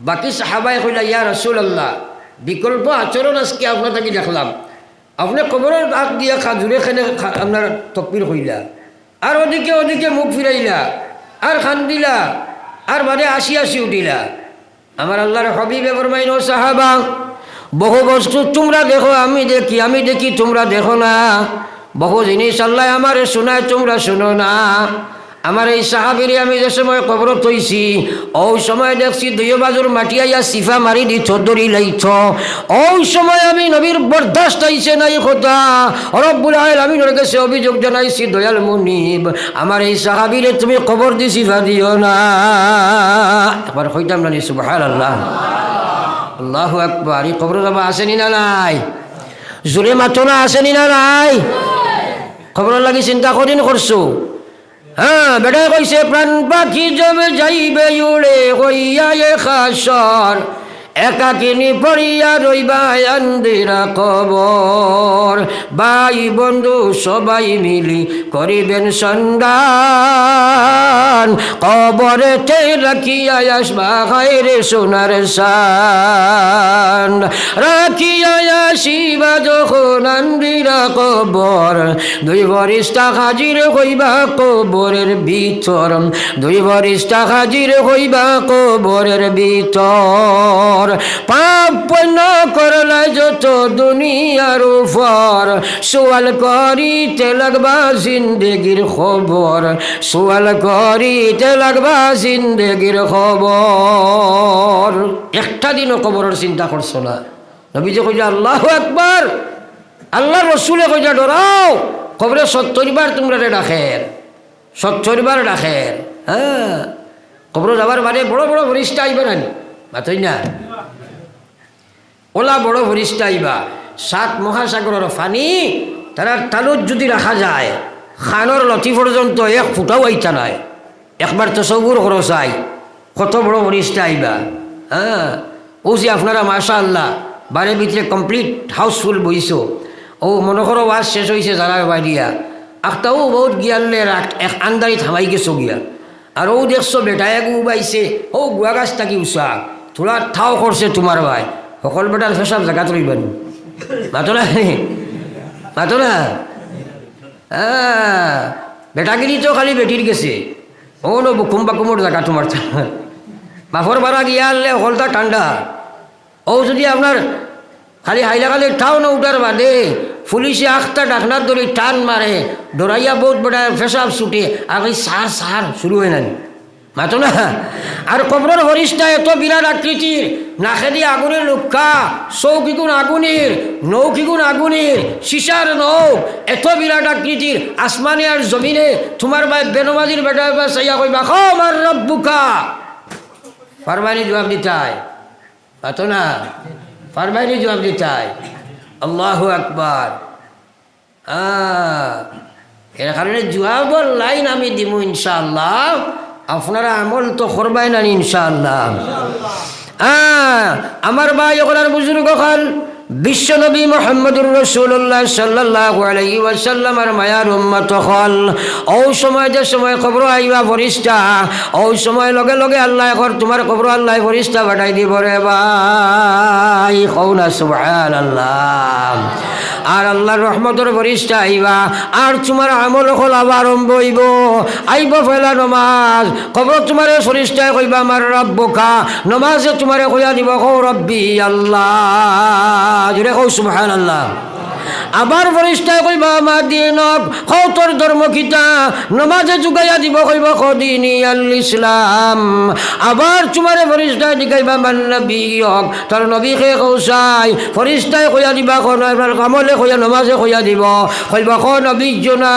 বাকি সাহাবাই কইলা ইয়া রাসূলুল্লাহ, বিকল্প আচরণ আজকে আপনার তাকে দেখলাম, আপনি কবরের আগ দিয়া জুড়ে খানে আপনার তকবির কইলা, আর ওদিকে ওদিকে মুখ ফিরাইলা, আর খান্দিলা, আর মানে 80 উঠিলা। আমার আল্লাহর হাবিবে ফরমাইন, ও সাহাবা বহু বস্তু তোমরা দেখো আমি দেখি তোমরা দেখো না। বহু জিনিস আল্লাহ আমারে শোনায় তোমরা শোনো না। আমার এই সাহাবিরে আমি যে সময় কবর থইছি ওই সময় দেখছি দুই বাজুর মাটি আইয়া সিফা মারি দিত দড়ি লাইছ। ওই সময় আমি নবীর বরদাস্ত আইছে নাই কথা রব্বুল আলামিনের কাছে অভিযোগ জানাইছি, দয়াল মুনিব আমার এই সাহাবিরে তুমি কবর দি সিফা দিও না। একবার কইতাম না সুবহানাল্লাহ, আল্লাহু আকবার। এই কবর যাবা আসেনি না নাই? জোরে মাতো না আসেনি না নাই? খবর লাগি চিন্তা কদিন করছো? হ্যাঁ, বেটা কইছে প্রাণ পাখি জমে যাইবে উড়ে হইয়া খাসর, একাকিনী পড়িয়া রইবা আন্দিরা কবর, ভাই বন্ধু সবাই মিলি করিবেন সন্ধান, কবরেতে রাখিয়া আসবা হায়রে সোনার সান, রাখিয়া আসিবা যখন আন্দিরা কবর, দুই ফেরেশতা হাজির হইবা কবরের ভিতর, দুই ফেরেশতা হাজির হইবা কবরের ভিতর, পাপ পুণ্য করলে যত দুনিয়ার উপর, সওয়াল করিতে লাগবা জিন্দেগির খবর, সওয়াল করিতে লাগবা জিন্দেগির খবর। একটা দিনও কবরের চিন্তা করছো না? নবীজি কইছে আল্লাহু আকবার, আল্লাহ রসুলে কইছে ডরাও, কবরে 70 বার তোমরা ডাকের, 70 বার ডাকের। হ্যাঁ, কবরে যাবার বারে বড় বড় ফেরেশতা আইবা না, মাতই না ওলা বড় ফেরেশতা আইবা। 7 মহাসাগরের পানি তারা তালুত যদি রাখা যায় খানোর লতি পর্যন্ত 1 ফুটাও আইতা নাই। একবার তো সবুর খরচ আই, কত বড় ফেরেশতা আইবা। হ্যাঁ, ও যে আপনারা মাশাআল্লাহ বাড়ির ভিতরে কমপ্লিট হাউসফুল বইছো, ও মনে করো ওয়াজ শেষ হয়েছে যারা বাড়িয়া আখটাও বহুত গিয়ালে এক আন্দারি থামাই গেছো গিয়া। আর ও দেখছো বেটায় উবাইছে, ও গুয়া গাছ থাকি উষা থোড়া ঠাও করছে তোমার ভাই, সকল বেটার সব জায়গা তুলিবেন। মাতো না, মাতো না। হ্যাঁ, বেটাগিরি তো খালি বেটির গেছে, ও নো কুম্বা কুমোর জায়গা তোমার বাফর বাড়া গিয়ালে হলটা ঠান্ডা। ও যদি আপনার খালি হাইলাকালে ঠাও না উঠার বাদে পুলিশে 8টা ডাকনার ধরে টান মারে, ডরাইয়া বহুত বেটা ফেসাব ছুটে আর ওই সার সার শুরু হয় না, মাতো না। আর কবরের ফেরেশতা এত বিরাট আকৃতির, নাকে দিয়ে আগুনের লুক্কা, চৌকিগুণ আগুনের, নৌকিগুণ আগুনের, সিসার নৌ, এত বিরাট আকৃতির আসমানে আর জমিনে। তোমার ভাই বেনমাজির বেটা চাইয়া কইবা খো আমার রব্বুকা, পারবানি জবাব দিতাই, মাতো না, পারবানি জবাব দিতাই। আল্লাহু আকবার। এর কারণে জবাবর লাইন আমি দিব ইনশাআল্লাহ, আপনারা আমল তো করবাই না ইনশাআল্লাহ। আমার ভাই ওখানে বুজুর্গ খান বিশ্বনবী মুহাম্মদুর রাসূলুল্লাহ সাল্লাল্লাহু আলাইহি ওয়াসাল্লাম আর মায়ার উম্মত হল। ওই সময় যে সময় কবর আইবা ফেরেশতা, ওই সময় লগে লগে আল্লাহ কর তোমার কবর আল্লাহ ফেরেশতা পাঠাই দিব রে ভাই, কওনা সুবহানাল্লাহ। আর আল্লাহর রহমতের ফেরেশতা আইবা, আর তোমার আমল হল আবার আরম্ভ হইব। আইব ফেলা নমাজ, কবর তোমার ফেরেশতায় কইবা আমার রব্বুকা, নমাজে তোমারে কইয়া দিব কও রব্বি আল্লাহ, জুড়ে কও সুবহানাল্লাহ। আবার ফেরেশতায় কইবা মা দিনক, কও তোর ধর্ম কিতা, নমাজে যুগাইয়া দিব কইব কদিনী আল ইসলাম। আবার তোমারে ফেরেশতায় জিগাইবা মান নবিয়ক, তোর নবীকে কও চাই, ফেরেশতায় কইয়া দিবা কোন আমলে কইয়া নমাজে কইয়া দিব কইবা ক নবিয়না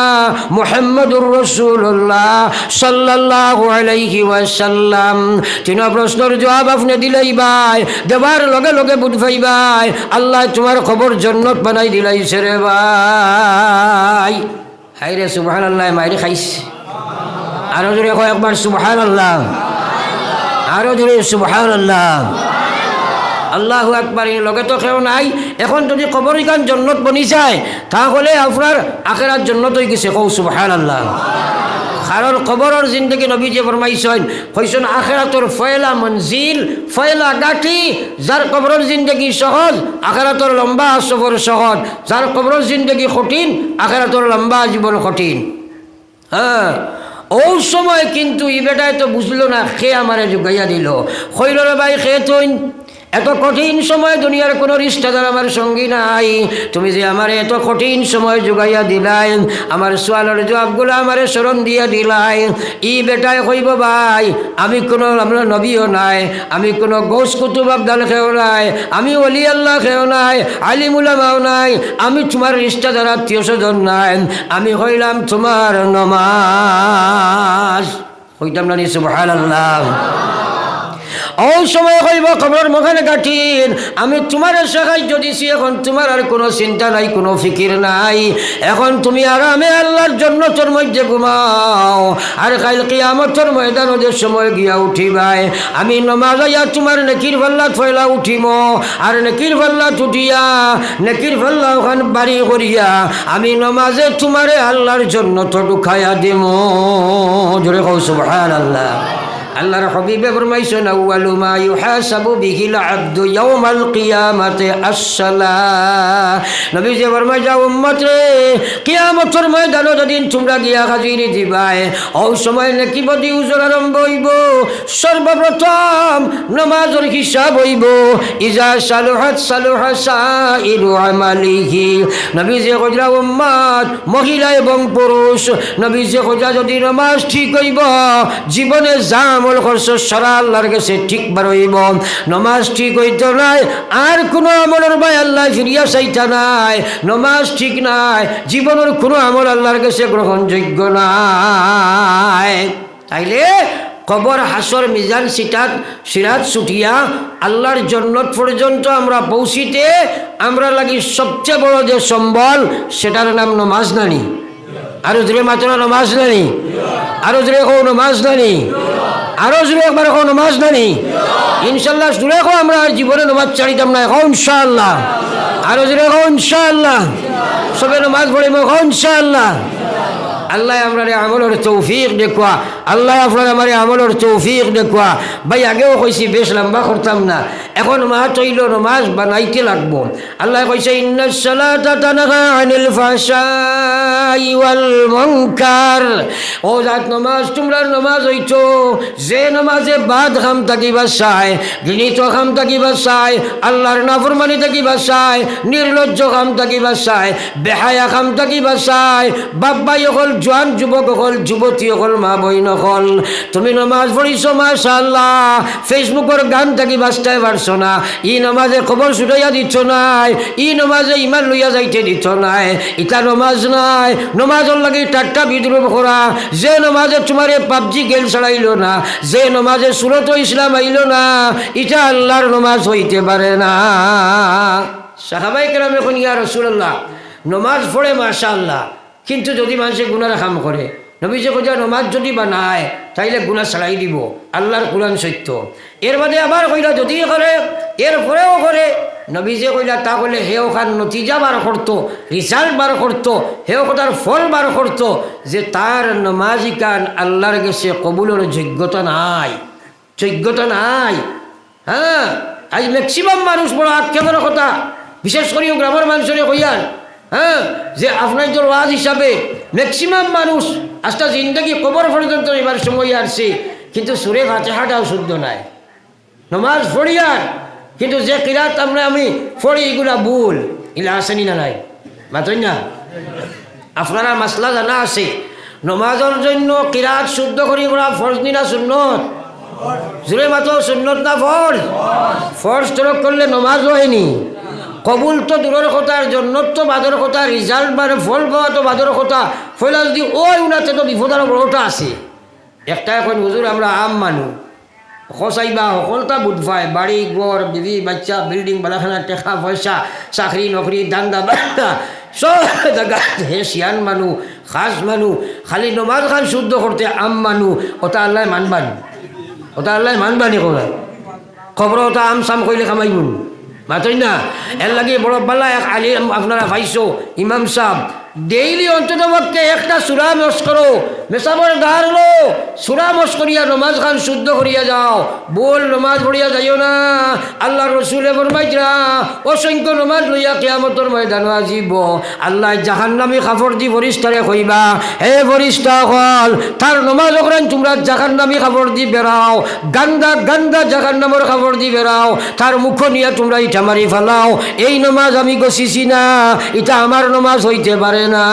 মুহাম্মদুর রাসূলুল্লাহ সাল্লাল্লাহু আলাইহি ওয়াসাল্লাম। তিন প্রশ্নের জবাব আপনি দিলেই ভাই, দেবার লগে লগে বুঝ পাইবাই আল্লাহ তোমার খবর জান্নাত বানাই দিলাইছে রে ভাই। হাই রে সুবহানাল্লাহ, মাইরে খাইছে। আরো জোরে কয় একবার সুবহানাল্লাহ, আরো জোরে সুবহানাল্লাহ। আল্লাহু আকবার। লগে তো কেউ নাই, এখন যদি কবর ইকান জান্নাত বনি যায় তাহলে আপনার আখিরাত জান্নাত হয়ে গেছে, কও সুবহানাল্লাহ। কারণ কবরের জিন্দগি নবীজি ফরমাইছেন, কইছেন আখিরাতর ফয়লা মঞ্জিল, ফয়লা গাঠি, যার কবরের জিন্দগি সহজ আখিরাতর লম্বা সফর সহজ, যার কবরের জিন্দগি কঠিন আখিরাতর লম্বা জীবন কঠিন। হ্যাঁ, ওই সময় কিন্তু ই বেটায় তো বুঝলো না, খে আমারে জুগাইয়া দিল, কইল রে ভাই খে তুই এত কঠিন সময় দুনিয়ার কোনো রিশতেদার আমার সঙ্গী নাই, তুমি যে আমার এত কঠিন সময় যোগাইয়া দিলাই, আমার সোয়ালের জবাবগুলো আমার স্মরণ দিয়া দিলাই। ই বেটায় কইব ভাই আমি কোনো আমরা নবীও নাই, আমি কোনো গৌস কুতুব আবদাল খেও নাই, আমি ওলি আল্লাহ খেও নাই, আলিম উলামাও নাই, আমি তোমার রিশতেদার আত্মীয় স্বজন নাই, আমি হইলাম তোমার নমাজ। হইতাম না সুবহানাল্লাহ। ওই সময় কইব খবর মুখে কাঠিন, আমি তোমার সাহায্য দিছি, এখন তোমার আর কোনো চিন্তা নাই, কোনো ফিকির নাই, এখন তুমি আরামে আল্লাহর জন্য তোর মধ্যে ঘুমাও। আর কাল কিয়ামতের ময়দানে যে সময় গিয়া উঠিবাই, আমি নমাজ আইয়া তোমার নেকির পাল্লা ফয়লা উঠিম, আর নেকির পাল্লা উঠিয়া নেকির পাল্লা ওখান বাড়ি করিয়া আমি নমাজে তোমারে আল্লাহর জন্য তো ঢুকাইয়া দিম। জোরে কও সুবহানাল্লাহ। আল্লাহর হাবিবে ফরমাইছেন আউয়ালু মা ইউহাসাবু বিহিল আবদু ইয়াউমাল কিয়ামাতি আস-সালাহ। নবী যে ফরমাইয়া উম্মত রে কিয়ামতের ময়দানে যেদিন তোমরা গিয়া হাজির দিবাই, ওই সময় নাকি বদি উজর আরম্ভ হইব, সর্বপ্রথম নামাজের হিসাব হইব। ইজা সালুহাত সালুহা সাইরু আমালিহি। নবী যে কইরা উম্মত মহিলা এবং পুরুষ, নবী যে কইরা যদি নামাজ ঠিক হইব, জীবনে যা আমল করছো সারা আল্লাহর কাছে ঠিক বার হইব। নমাজ ঠিক হইতো নাই, আর কোনো আমলের ভাই আল্লাহ ফিরিয়া চাইতা নাই। নমাজ ঠিক নাই, জীবনের কোনো আমল আল্লাহর কাছে গ্রহণযোগ্য নাই। তাইলে কবর হাসর মিজান সিরাত ছুটিয়া আল্লাহর জন্নত পর্যন্ত আমরা পৌঁছিতে আমরা লাগি সবচেয়ে বড় যে সম্বল, সেটার নাম নমাজ নানি। আরো জোরে মাত্র নমাজ নানি, আরো জোরে কো নমাজ নানি, আরো জোরে একবার কো নমাজ নানি। ইনশাল্লাহ জোরে কো আমরা জীবনে নমাজ ছাড়িতাম না, কো ইনশাআল্লাহ। আরো জোরে কো ইনশাআল্লাহ। সবে নমাজ পড়িব, কো ইনশাআল্লাহ। আল্লাহ আমরা আমলের তৌফিক দেখুয়া, আল্লাহ আপনার আমার আমলের তৌফিক দেখুয়া। ভাই আগেও কইছি বেশ লম্বা করতাম না, এখন মা তৈল নমাজ বানাইতে লাগবো। আল্লাহ কইছে ইন্নাস সালাতা তানহা আনিল ফাহশাই ওয়াল মুনকার। ও জাত নমাজ তোমরা নমাজ হইতো, যে নমাজে বাদ খাম থাকিবা চায়, ঘৃণিত খাম থাকিবা চায়, আল্লাহর নাফরমানি থাকিবা চায়, নির্লজ্জ খাম থাকিবা চায়, বেহায়া খাম থাকিবা চায়, বাপ্পাই অকল জোয়ান যুবক অকল, যুবতী অকল, মা বইন অকল, তুমি নমাজ পড়িছ মাশাআল্লাহ, ফেসবুকের গান থাকি বাঁচতে পারছো না, ই নমাজে খবর ছুটাইয়া দিচ্ছ নাই, ই নমাজে ইমান লইয়া যাইতে দিচ্ছ নাই, ইটা নমাজ নাই। নমাজের লাগে টাট্টা বিদ্রুপ করা, যে নমাজে তোমার পাবজি গেল ছাড়াইল না, যে নমাজে সুরত ইসলাম আইল না, ইটা আল্লাহর নমাজ হইতে পারে না। সাহাবায়ে কেরাম এখন ইয়া রাসূলুল্লাহ নমাজ পড়ে মাশাআল্লাহ, কিন্তু যদি মানুষে গুনার কাম করে, নবী যে কইয়া নমাজ যদি বানায় তাইলে গুনাহ ছাড়াই দিব, আল্লাহর কুরআন সত্য। এর বাদে আবার কইলা যদি করে এরপরেও করে, নবী যে কইলা তা করলে হেও খান নতিজা বার করতো, রিজাল্ট বার করতো, হেও কথার ফল বার করতো যে তার নমাজি কান আল্লাহর কাছে কবুলের যোগ্যতা নাই, যোগ্যতা নাই। হ্যাঁ, আজ ম্যাক্সিমাম মানুষ বড় আক্ষেপের কথা, বিশেষ করে গ্রামের মানুষের কইয়ার, হ্যাঁ, যে আপনার যে ওয়াজ হিসাবে ম্যাক্সিমাম মানুষ আজটা জিন্দগি কবর পর্যন্ত এবার সময় আসছে, কিন্তু সুরে ফাতিহাটাও শুদ্ধ নাই, নমাজ পড়িয়ার কিন্তু যে কিরাত আমি পড়ি এগুলা ভুল, এগুলা আসেনি না নাই মাতই না। আপনারা মাসলা জানা আছে, নমাজের জন্য কিরাত শুদ্ধ করি করা ফরজ নি না সুন্নত? জোরে মাত্র সুন্নত না ফরজ? ফরজ তরক করলে নমাজ হয়নি, কবুল তো দূরের কথা, জন্নত তো বাদর কথা, রিজাল্ট মানে ফল পাওয়া তো বাদর কথা। ফলে যদি ওই উনাতে তো বিপদ আরো বড়টা আছে। একটা এখন হুজুর আমরা আম মানুষ, খসাইবা সকলটা বুধ পায়, বাড়ি ঘর বিবি বাচ্চা বিল্ডিং বালাখানা টেকা পয়সা চাকরি নকরি দান্দা বান্দা সব জায়গা হে শিয়ান মানুষ খাস মানুষ, খালি নমাজ খান শুদ্ধ করতে আম মানুষ, ওটা আল্লাহ মানবানি, ওটা আল্লাহ মানবানি করে খবর ওটা আম চাম কইলে কামাইবুন মাতই না। এর লাগে বড় পাল্লা এক আলিম আপনারা পাইছো ইমাম সাহেব, ডেইলি অন্তত পক্ষে একটা সুরা মস করো, মেসাবর গার লো সুরা মস করিয়া নমাজ খান শুদ্ধ করিয়া যাও। বল নমাজ পড়িয়া যাইও না। আল্লাহ রসুলে ফরমাইতরা অসংখ্য নমাজ লইয়া কিয়ামতের ময়দান আসিব। আল্লাহ জাহান্নামী কাপড় দি ফরিস্তারে কইবা, হে ফরিস্তা হল তার নমাজ করেন তোমরা জাহান্নামী কাপড় দি বেড়াও, গান্দা গান্দা জাহান্নামের কাপড় দি বেড়াও, তার মুখ নিয়ে তোমরা ইটা মারি ফেলাও। এই নমাজ আমি গছিছি না, এটা আমার নমাজ হইতে পারে না।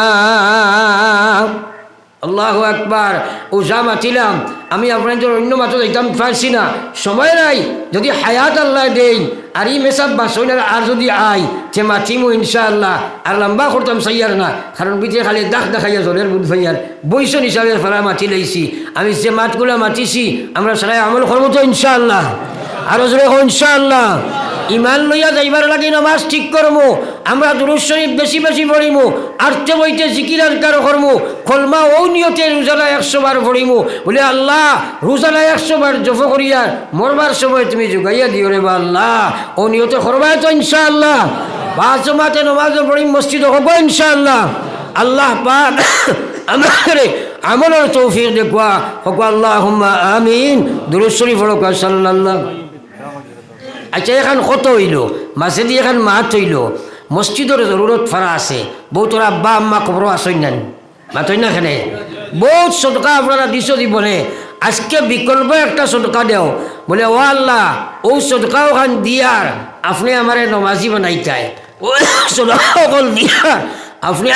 আল্লাহু আকবার। ওজা মাতিলাম, আমি আপনাদের অন্য মাত্র যাইতাম পারছি না, সময় নাই। যদি হায়াত আল্লাহ দেই আর ই মেসাব বাসই না আর যদি আই সে মাতিমু ইনশাআল্লাহ। আর লম্বা করতাম সাইয়ার না, কারণ বিচে খালি দাগ দেখাইয়া জলের বুধ ভাইয়ার বৈশন হিসাবে ফেরা মাতি লাইছি। আমি যে মাতগুলা মাতিছি আমরা সবাই আমল করবো তো ইনশাআল্লাহ। আরো জোরে ইনশাআল্লাহ। ইমান লইয়া যাইবার লাগে নামাজ ঠিক করমু, আমরা দুরূদ শরীফ বেশি বেশি পড়িমু, আরতে বইতে জিকির আজকার করমু, কলমা ও নিয়তে রোজানা 100 বার পড়িমু। বলে আল্লাহ রোজানা 100 বার জপ করিয়া মরবার সময় তুমি যোগাইয়া দিও রে বা আল্লাহ। ও নিয়তে করবাই তো ইনশাআল্লাহ। 5 জমাতে নামাজ পড়িম, মসজিদে হব ইনশাআল্লাহ। আল্লাহ পাক আমারে আমলের তৌফিক দেখুয়া হক। আল্লাহুম্মা আমিন। দুরূদ শরীফ পড়ো সাল্লাল্লাহু। আচ্ছা এখন কত হইল, মাঝে দিয়ে এখন মাত হইল, মসজিদের জরুরত ফারা আছে। বহুতর আব্বা আম্মা খবর আসই না মাতই না এখানে বহুত সদকা আপনারা দিছ জীবনে। আজকে বিকল্প একটা সদকা দেও, বলে ও আল্লাহ ও সদকা ওখান দিয়ার আপনি আমারে নমাজি বানাইতাই, ও সদকা দিয়ার আপনি